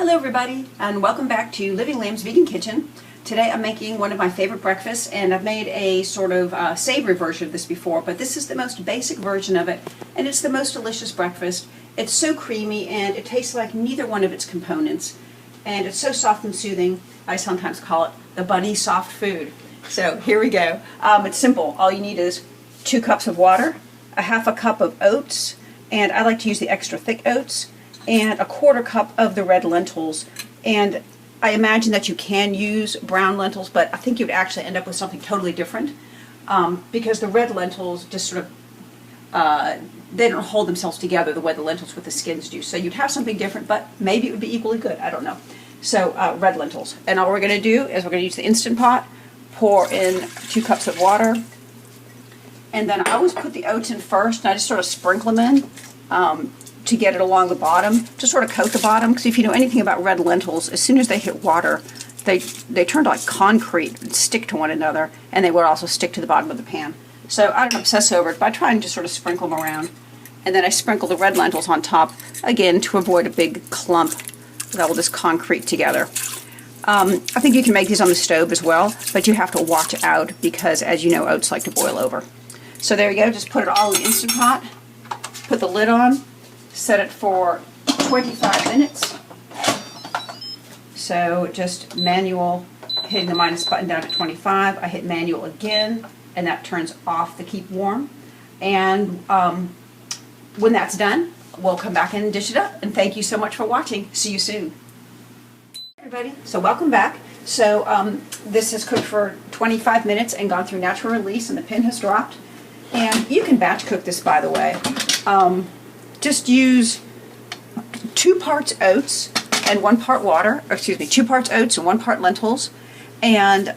Hello everybody, and welcome back to Living Lamb's Vegan Kitchen. Today I'm making one of my favorite breakfasts, and I've made a sort of savory version of this before, but this is the most basic version of it, and it's the most delicious breakfast. It's so creamy, and it tastes like neither one of its components, and it's so soft and soothing. I sometimes call it the bunny soft food. So here we go. It's simple. All you need is 2 cups of water, a half a cup of oats, and I like to use the extra thick oats, and a 1/4 cup of the red lentils. And I imagine that you can use brown lentils, but I think you would actually end up with something totally different because the red lentils just sort of, they don't hold themselves together the way the lentils with the skins do. So you'd have something different, but maybe it would be equally good. I don't know. So red lentils. And all we're going to do is we're going to use the Instant Pot, pour in 2 cups of water, and then I always put the oats in first, and I just sort of sprinkle them in to get it along the bottom, to sort of coat the bottom, because if you know anything about red lentils, as soon as they hit water, they turn to like concrete and stick to one another, and they would also stick to the bottom of the pan. So I don't obsess over it, but I try and just sort of sprinkle them around. And then I sprinkle the red lentils on top, again, to avoid a big clump that will just concrete together. I think you can make these on the stove as well, but you have to watch out because, as you know, oats like to boil over. So there you go, just put it all in the Instant Pot, put the lid on, set it for 25 minutes. So just manual, hitting the minus button down to 25. I hit manual again, and that turns off the keep warm. And when that's done, we'll come back in and dish it up. And thank you so much for watching. See you soon. Hey everybody, so welcome back. So this has cooked for 25 minutes and gone through natural release, and the pin has dropped. And you can batch cook this, by the way. Just use 2 parts oats and 1 part water, or excuse me, 2 parts oats and 1 part lentils. And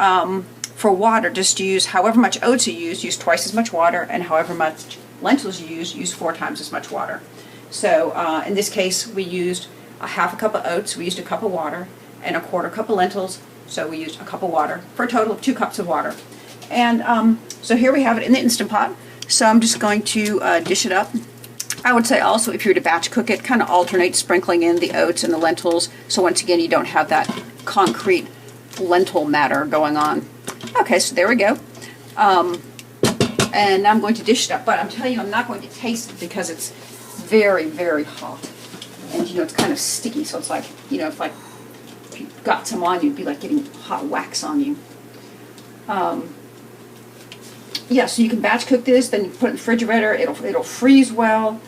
for water, just use however much oats you use twice as much water, and however much lentils you use 4 times as much water. So in this case, we used a half a cup of oats, we used a cup of water, and a 1/4 cup of lentils, so we used a cup of water, for a total of 2 cups of water. And so here we have it in the Instant Pot. So I'm just going to dish it up. I would say also, if you were to batch cook it, kind of alternate sprinkling in the oats and the lentils, so once again you don't have that concrete lentil matter going on. Okay, so there we go. And I'm going to dish it up, but I'm telling you, I'm not going to taste it because it's very, very hot. And you know, it's kind of sticky, so it's like, you know, if you got some on you, it'd be like getting hot wax on you. Yeah, so you can batch cook this, then you put it in the refrigerator, it'll freeze well.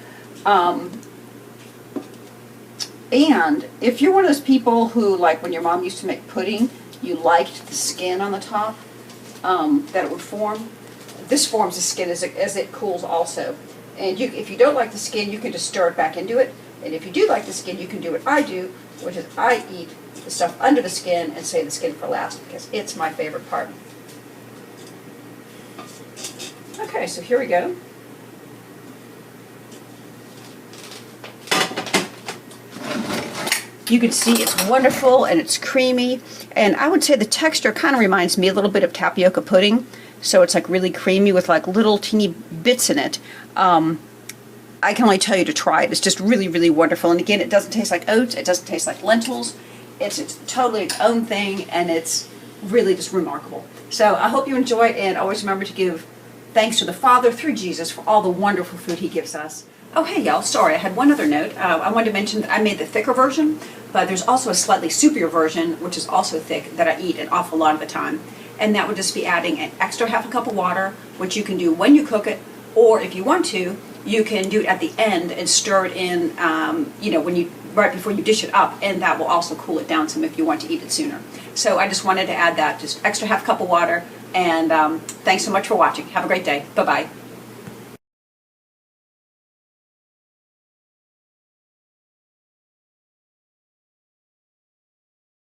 And if you're one of those people who, like when your mom used to make pudding, you liked the skin on the top, that it would form, this forms the skin as it cools also. And if you don't like the skin, you can just stir it back into it. And if you do like the skin, you can do what I do, which is I eat the stuff under the skin and save the skin for last, because it's my favorite part. Okay, so here we go. You can see it's wonderful and it's creamy, and I would say the texture kind of reminds me a little bit of tapioca pudding. So it's like really creamy with like little teeny bits in it. I can only tell you to try it. It's just really, really wonderful. And again, it doesn't taste like oats. It doesn't taste like lentils. It's totally its own thing, and it's really just remarkable. So I hope you enjoy it, and always remember to give thanks to the Father through Jesus for all the wonderful food He gives us. Oh, hey y'all, sorry, I had one other note. I wanted to mention that I made the thicker version, but there's also a slightly soupier version, which is also thick, that I eat an awful lot of the time. And that would just be adding an extra half a cup of water, which you can do when you cook it, or if you want to, you can do it at the end and stir it in, you know, right before you dish it up, and that will also cool it down some if you want to eat it sooner. So I just wanted to add that, just extra half cup of water, and thanks so much for watching. Have a great day. Bye-bye.